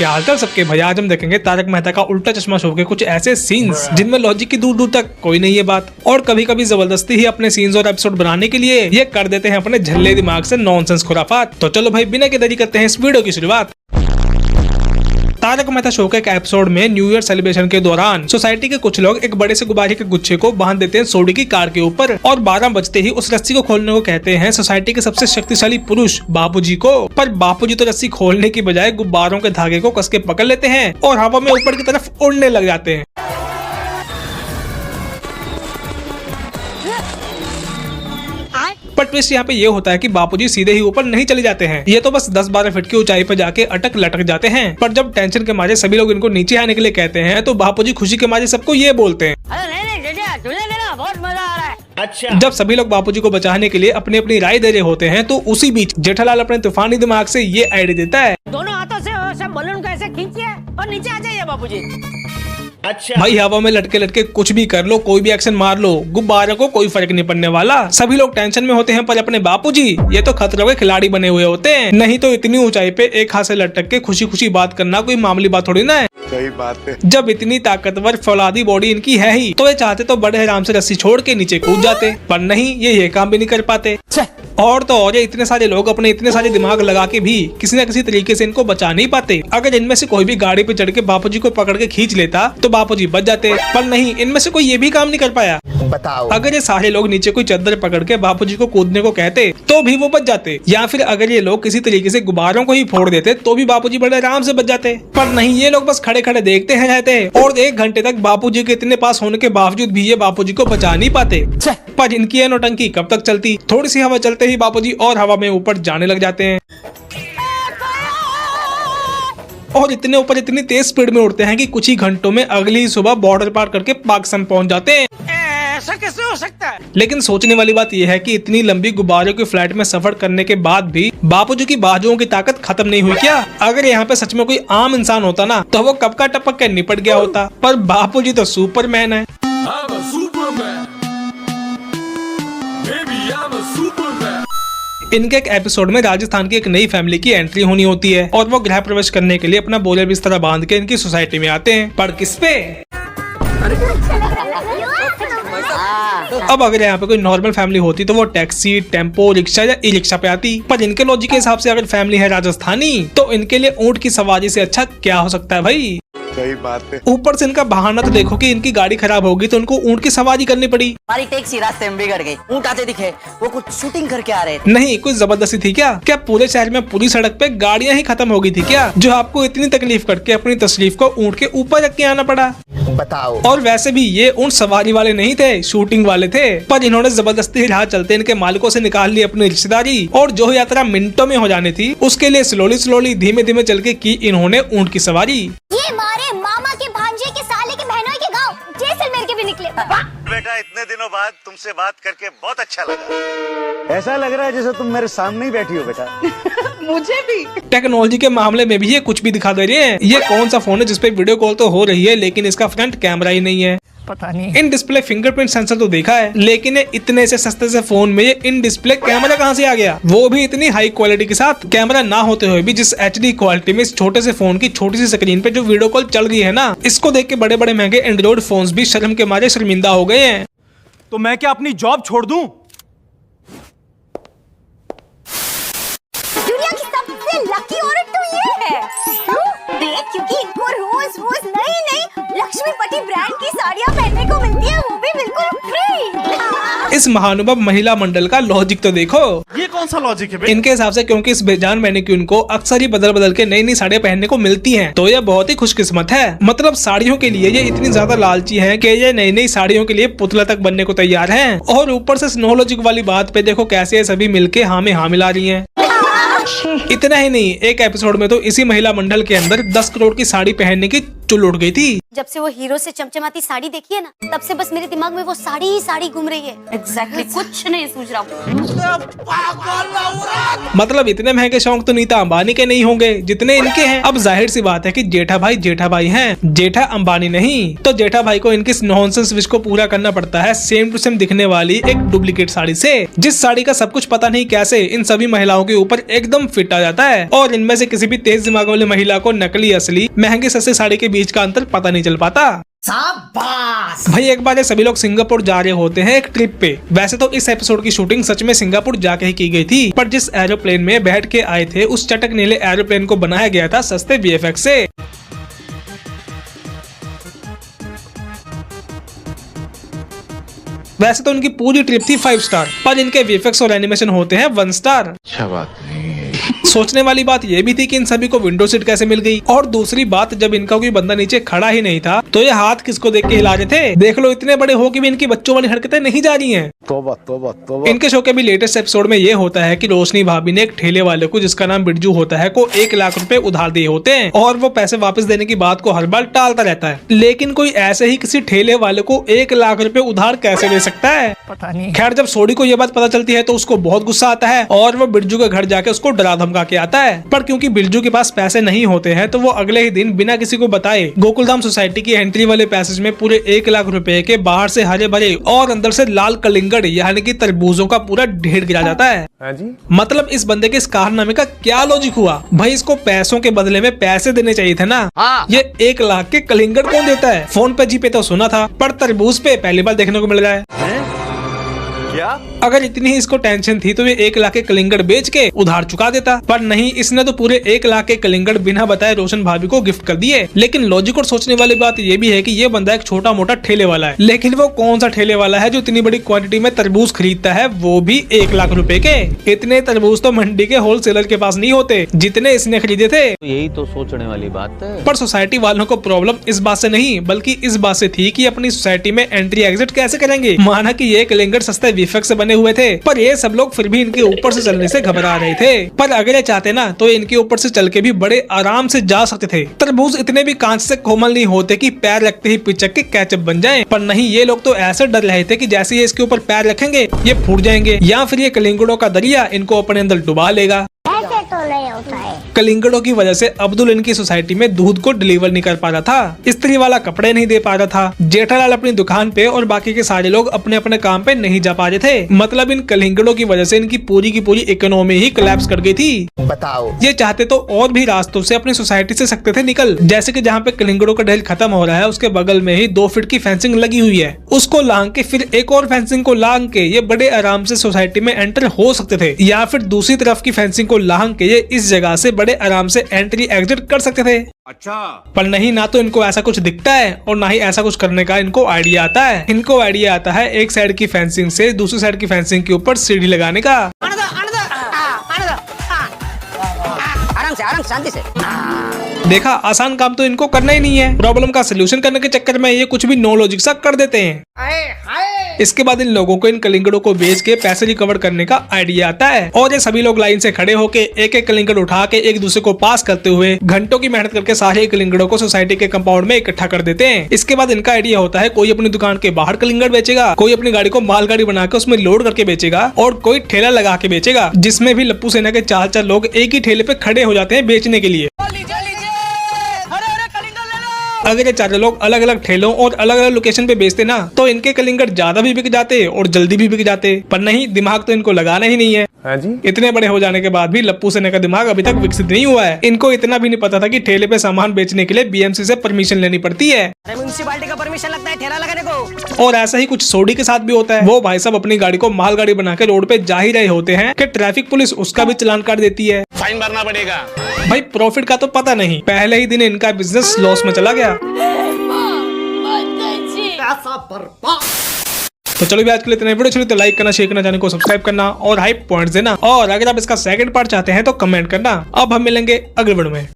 क्या हालचाल सबके भैया। आज हम देखेंगे तारक मेहता का उल्टा चश्मा शो के कुछ ऐसे सीन्स जिनमें लॉजिक की दूर दूर तक कोई नहीं है बात, और कभी कभी जबरदस्ती ही अपने सीन्स और एपिसोड बनाने के लिए ये कर देते हैं अपने झल्ले दिमाग से नॉनसेंस खुराफात। तो चलो भाई बिना के देरी करते हैं इस वीडियो की शुरुआत। तारक मेहता शो के एक एपिसोड में न्यू ईयर सेलिब्रेशन के दौरान सोसाइटी के कुछ लोग एक बड़े से गुब्बारे के गुच्छे को बांध देते हैं सोडी की कार के ऊपर, और 12 बजते ही उस रस्सी को खोलने को कहते हैं सोसाइटी के सबसे शक्तिशाली पुरुष बापूजी को। पर बापूजी तो रस्सी खोलने की बजाय गुब्बारों के धागे को कस के पकड़ लेते हैं और हवा में ऊपर की तरफ उड़ने लग जाते हैं। पर ट्विस्ट यहाँ पे ये होता है कि बापूजी सीधे ही ऊपर नहीं चले जाते हैं, ये तो बस 10-12 फीट की ऊंचाई पर जाके अटक लटक जाते हैं। पर जब टेंशन के मारे सभी लोग इनको नीचे आने के लिए कहते हैं तो बापूजी खुशी के मारे सबको ये बोलते हैं, बहुत मजा आ रहा है। अच्छा। जब सभी लोग बापूजी को बचाने के लिए अपनी अपनी राय दे रहे होते हैं तो उसी बीच जेठालाल अपने तूफानी दिमाग से ये आइडिया देता है, दोनों हाथों से सब बलून को ऐसे खींचिए और नीचे आ जाइए बापूजी। अच्छा। भाई हवा में लटके लटके कुछ भी कर लो, कोई भी एक्शन मार लो, गुब्बारे को कोई फर्क नहीं पड़ने वाला। सभी लोग टेंशन में होते हैं पर अपने बापूजी ये तो खतरों के खिलाड़ी बने हुए होते हैं, नहीं तो इतनी ऊंचाई पे एक हाथ से लटक के खुशी खुशी बात करना कोई मामूली बात थोड़ी ना है। सही बात है। जब इतनी ताकतवर फौलादी बॉडी इनकी है ही तो ये चाहते तो बड़े आराम से रस्सी छोड़ के नीचे कूद जाते, पर नहीं ये काम भी नहीं कर पाते। और तो और ये इतने सारे लोग अपने इतने सारे दिमाग लगा के भी किसी न किसी तरीके से इनको बचा नहीं पाते। अगर इनमें से कोई भी गाड़ी पे चढ़ के बापूजी को पकड़ के खींच लेता तो बापूजी बच जाते, पर नहीं इनमें से कोई ये भी काम नहीं कर पाया। बताओ, अगर ये सारे लोग नीचे कोई चद्दर पकड़ के बापूजी को कूदने को कहते तो भी वो बच जाते, या फिर अगर ये लोग किसी तरीके से गुब्बारों को ही फोड़ देते तो भी बापूजी बड़े आराम से बच जाते। पर नहीं ये लोग बस खड़े खड़े देखते हैं रहते हैं, और 1 घंटे तक बापूजी के इतने पास होने के बावजूद भी ये बापूजी को बचा नहीं पाते। पर इनकी ये नौटंकी कब तक चलती, थोड़ी सी हवा चलते ही बापूजी और हवा में ऊपर जाने लग जाते हैं और इतने ऊपर इतनी तेज स्पीड में उड़ते हैं कि कुछ ही घंटों में अगली ही सुबह बॉर्डर पार करके पाकिस्तान पहुंच जाते हैं। ऐसा कैसे हो सकता है? लेकिन सोचने वाली बात यह है कि इतनी लंबी गुब्बारों की फ्लाइट में सफर करने के बाद भी बापूजी की बाजुओं की ताकत खत्म नहीं हुई क्या? अगर यहाँ पे सच में कोई आम इंसान होता ना तो वो कब का टपक के निपट गया होता, पर बापूजी तो सुपरमैन है। इनके एक एपिसोड में राजस्थान की एक नई फैमिली की एंट्री होनी होती है और वो गृह प्रवेश करने के लिए अपना बोरिया बिस्तर बांध के इनकी सोसाइटी में आते हैं, पर किस पे? अब अगर यहाँ पे कोई नॉर्मल फैमिली होती तो वो टैक्सी, टेम्पो, रिक्शा या ई रिक्शा पे आती, पर इनके लॉजिक के हिसाब से अगर फैमिली है राजस्थानी तो इनके लिए ऊंट की सवारी से अच्छा क्या हो सकता है भाई? सही बात है। ऊपर से इनका बहाना तो देखो कि इनकी गाड़ी खराब होगी तो उनको ऊंट की सवारी करनी पड़ी। हमारी टैक्सी रास्ते में बिगड़ गई, ऊंट आते दिखे, वो कुछ शूटिंग करके आ रहे थे। नहीं कुछ जबरदस्ती थी क्या? क्या पूरे शहर में पूरी सड़क पे गाड़ियां ही खत्म हो गई थी क्या, जो आपको इतनी तकलीफ करके अपनी तशरीफ को ऊंट के ऊपर रख के आना पड़ा? बताओ। और वैसे भी ये ऊंट सवारी वाले नहीं थे, शूटिंग वाले थे, पर इन्होंने जबरदस्ती राह चलते इनके मालिकों से निकाल ली अपनी रिश्तेदारी, और जो यात्रा मिनटों में हो जानी थी उसके लिए स्लोली धीमे धीमे चल के की इन्होंने ऊंट की सवारी। ये मारे मामा के भांजे के साले के बहनों के गांव जैसलमेर के भी निकले। बेटा इतने दिनों बाद तुमसे बात करके बहुत अच्छा लगा। ऐसा लग रहा है जैसे तुम मेरे सामने ही बैठी हो बेटा। मुझे भी। टेक्नोलॉजी के मामले में भी ये कुछ भी दिखा दे रहे हैं। ये कौन सा फोन है जिसपे वीडियो कॉल तो हो रही है लेकिन इसका फ्रंट कैमरा ही नहीं है? पता नहीं। इन डिस्प्ले फिंगरप्रिंट सेंसर तो देखा है, लेकिन इतने से सस्ते से फोन में ये इन डिस्प्ले कैमरा कहां से आ गया, वो भी इतनी हाई क्वालिटी के साथ? कैमरा ना होते हुए भी जिस HD क्वालिटी में इस छोटे से फोन की छोटी सी स्क्रीन पे जो वीडियो कॉल चल रही है ना, इसको देख के बड़े बड़े महंगे एंड्रॉइड फोन्स भी शर्म के मारे शर्मिंदा हो गए हैं। तो मैं क्या अपनी जॉब छोड़ दूं? दुनिया की सबसे लकी औरत तो ये है। क्यों? देख, क्योंकि इनको रोज रोज नई नई लक्ष्मीपति ब्रांड की साड़ियाँ पहनने को मिलती है, वो भी बिल्कुल फ्री। इस महानुभाव महिला मंडल का लॉजिक तो देखो। ये कौन सा लॉजिक है बे? इनके हिसाब से क्योंकि इस बेजान मैनिक्यून को अक्सर ही बदल बदल के नई नई साड़ियाँ पहनने को मिलती हैं, तो ये बहुत ही खुशकिस्मत है। मतलब साड़ियों के लिए ये इतनी ज्यादा लालची हैं कि ये नई नई साड़ियों के लिए पुतला तक बनने को तैयार हैं। और ऊपर से स्नो लॉजिक वाली बात पे देखो कैसे ये सभी मिलके हाँ में हाँ मिला रही हैं। इतना ही नहीं, एक एपिसोड में तो इसी महिला मंडल के अंदर 10 करोड़ की साड़ी पहनने की चुल उठ गई थी। जब से वो हीरो से चमचमाती साड़ी देखी है ना, तब से बस मेरे दिमाग में वो साड़ी ही साड़ी घूम रही है। एग्जैक्टली कुछ नहीं सूझ रहा हूँ। मतलब इतने महंगे शौक तो नीता अंबानी के नहीं होंगे जितने इनके हैं। अब जाहिर सी बात है कि जेठा भाई हैं, जेठा अंबानी नहीं। तो जेठा भाई को इनकी नॉनसेंस विश को पूरा करना पड़ता है सेम टू सेम दिखने वाली एक डुप्लीकेट साड़ी से, जिस साड़ी का सब कुछ पता नहीं कैसे इन सभी महिलाओं के ऊपर एकदम फिट आ जाता है और इनमें से किसी भी तेज दिमाग वाली महिला को नकली असली महंगी सस्ती साड़ी के बीच का अंतर पता नहीं चल पाता। भाई एक बार ये सभी लोग सिंगापुर जा रहे होते हैं एक ट्रिप पे। वैसे तो इस एपिसोड की शूटिंग सच में सिंगापुर जाके ही की गई थी, पर जिस एरोप्लेन में बैठ के आए थे उस चटक नीले एरोप्लेन को बनाया गया था सस्ते VFX से। वैसे तो उनकी पूरी ट्रिप थी 5 स्टार, पर इनके VFX और एनिमेशन होते हैं 1 स्टार। अच्छा बात नहीं है। सोचने वाली बात यह भी थी कि इन सभी को विंडो सीट कैसे मिल गई। और दूसरी बात, जब इनका कोई बंदा नीचे खड़ा ही नहीं था तो ये हाथ किसको देख के हिला रहे थे। देख लो, इतने बड़े हो कि भी इनकी बच्चों वाली हरकतें नहीं जा रही हैं। तौबा तौबा तौबा। इनके शो के भी लेटेस्ट एपिसोड में ये होता है कि रोशनी भाभी ने एक ठेले वाले को, जिसका नाम बिरजू होता है, को 1 लाख रुपए उधार दिए होते हैं और वो पैसे वापस देने की बात को हर बार टालता रहता है। लेकिन कोई ऐसे ही किसी ठेले वाले को 1 लाख रुपए उधार कैसे दे सकता है, पता नहीं। खैर, जब सोडी को ये बात पता चलती है तो उसको बहुत गुस्सा आता है और वो बिरजू के घर जाके उसको डरा धमका के आता है। पर क्योंकि बिरजू के पास पैसे नहीं होते हैं तो वो अगले ही दिन बिना किसी को बताए गोकुलधाम सोसाइटी की एंट्री वाले पैसेज में पूरे 1 लाख रुपए के बाहर से हरे भरे और अंदर से लाल कलिंगड़ यानी कि तरबूजों का पूरा ढेर गिरा जाता है। मतलब इस बंदे के इस कारनामे का क्या लॉजिक हुआ भाई? इसको पैसों के बदले में पैसे देने चाहिए थे ना। ये 1 लाख के कलिंगड़ कौन देता है? फोन पे जीपे तो सुना था, पर तरबूज पे पहली बार देखने को मिल रहा है। क्या? अगर इतनी ही इसको टेंशन थी तो ये 1 लाख के कलिंगड़ बेच के उधार चुका देता, पर नहीं, इसने तो पूरे 1 लाख के कलिंगड़ बिना बताए रोशन भाभी को गिफ्ट कर दिए। लेकिन लॉजिक और सोचने वाली बात ये भी है कि ये बंदा एक छोटा मोटा ठेले वाला है, लेकिन वो कौन सा ठेले वाला है जो इतनी बड़ी क्वांटिटी में तरबूज खरीदता है, वो भी 1 लाख रुपए के। इतने तरबूज तो मंडी के होलसेलर के पास नहीं होते जितने इसने खरीदे थे। यही तो सोचने वाली बात है। पर सोसाइटी वालों को प्रॉब्लम इस बात से नहीं बल्कि इस बात से थी कि अपनी सोसाइटी में एंट्री एग्जिट कैसे करेंगे। माना कि ये कलिंगड़ सस्ते VFX से बने हुए थे, पर ये सब लोग फिर भी इनके ऊपर से चलने से घबरा रहे थे। पर अगर ये चाहते ना तो इनके ऊपर से चल के भी बड़े आराम से जा सकते थे। तरबूज इतने भी कांच से कोमल नहीं होते कि पैर रखते ही पिचक के कैचअप बन जाएं। पर नहीं, ये लोग तो ऐसे डर रहे थे कि जैसे ये इसके ऊपर पैर रखेंगे ये फूट जाएंगे या फिर ये कलिंगड़ों का दरिया इनको अपने अंदर डुबा लेगा। तो नहीं होता है। कलिंगड़ों की वजह से अब्दुल इनकी सोसाइटी में दूध को डिलीवर नहीं कर पा रहा था, इस्त्री वाला कपड़े नहीं दे पा रहा था, जेठालाल अपनी दुकान पे और बाकी के सारे लोग अपने अपने काम पे नहीं जा पा रहे थे। मतलब इन कलिंगड़ों की वजह से इनकी पूरी की पूरी इकोनॉमी ही कोलैप्स कर गई थी। बताओ। ये चाहते तो और भी रास्तों से अपनी सोसाइटी से सकते थे निकल, जैसे कि जहाँ पे कलिंगड़ों का ढेर खत्म हो रहा है उसके बगल में ही 2 फीट की फेंसिंग लगी हुई है, उसको लांग के फिर एक और फेंसिंग को लांग के ये बड़े आराम से सोसाइटी में एंटर हो सकते थे, या फिर दूसरी तरफ की फेंसिंग को लांग के ये इस जगह से बड़े आराम से एंट्री एग्जिट कर सकते थे। अच्छा। पर नहीं, ना तो इनको ऐसा कुछ दिखता है और ना ही ऐसा कुछ करने का इनको आइडिया आता है। इनको आइडिया आता है एक साइड की फेंसिंग से दूसरी साइड की फेंसिंग के ऊपर सीढ़ी लगाने का। आराम से शांति से। देखा, आसान काम तो इनको करना ही नहीं है। प्रॉब्लम का सलूशन करने के चक्कर में ये कुछ भी नो लॉजिक सा कर देते हैं। इसके बाद इन लोगों को इन कलिंगड़ों को बेच के पैसे रिकवर करने का आइडिया आता है और ये सभी लोग लाइन से खड़े होके एक एक कलिंगड़ उठा के एक दूसरे को पास करते हुए घंटों की मेहनत करके सारे कलिंगड़ों को सोसाइटी के कंपाउंड में इकट्ठा कर देते हैं। इसके बाद इनका आइडिया होता है कोई अपनी दुकान के बाहर कलिंगड़ बेचेगा, कोई अपनी गाड़ी को मालगाड़ी बना के उसमें लोड करके बेचेगा और कोई ठेला लगा के बेचेगा, जिसमें भी लप्पू सेना के 4 लोग एक ही ठेले पे खड़े हो जाते हैं बेचने के लिए। अगर ये 4 लोग अलग अलग ठेलों और अलग अलग लोकेशन पे बेचते ना तो इनके कलिंगड़ ज्यादा भी बिक जाते और जल्दी भी बिक जाते। पर नहीं, दिमाग तो इनको लगाना ही नहीं है। हाँ जी? इतने बड़े हो जाने के बाद भी लप्पू सेना का दिमाग अभी तक विकसित नहीं हुआ है। इनको इतना भी नहीं पता था कि ठेले पे सामान बेचने के लिए BMC से परमिशन लेनी पड़ती है। म्युनिसिपालिटी का परमिशन लगता है ठेला लगाने को। और ऐसा ही कुछ सोडी के साथ भी होता है। वो भाई साहब अपनी गाड़ी को मालगाड़ी बना के रोड पे जा ही रहे होते हैं कि ट्रैफिक पुलिस उसका भी चालान काट देती है। फाइन भरना पड़ेगा। भाई प्रॉफिट का तो पता नहीं, पहले ही दिन इनका बिजनेस लॉस में चला गया। तो चलो भी आज के लिए इतना वीडियो चलिए तो लाइक करना, शेयर करना, चैनल को सब्सक्राइब करना और हाइप पॉइंट्स देना। और अगर आप इसका सेकंड पार्ट चाहते हैं तो कमेंट करना। अब हम मिलेंगे अगले वीडियो में।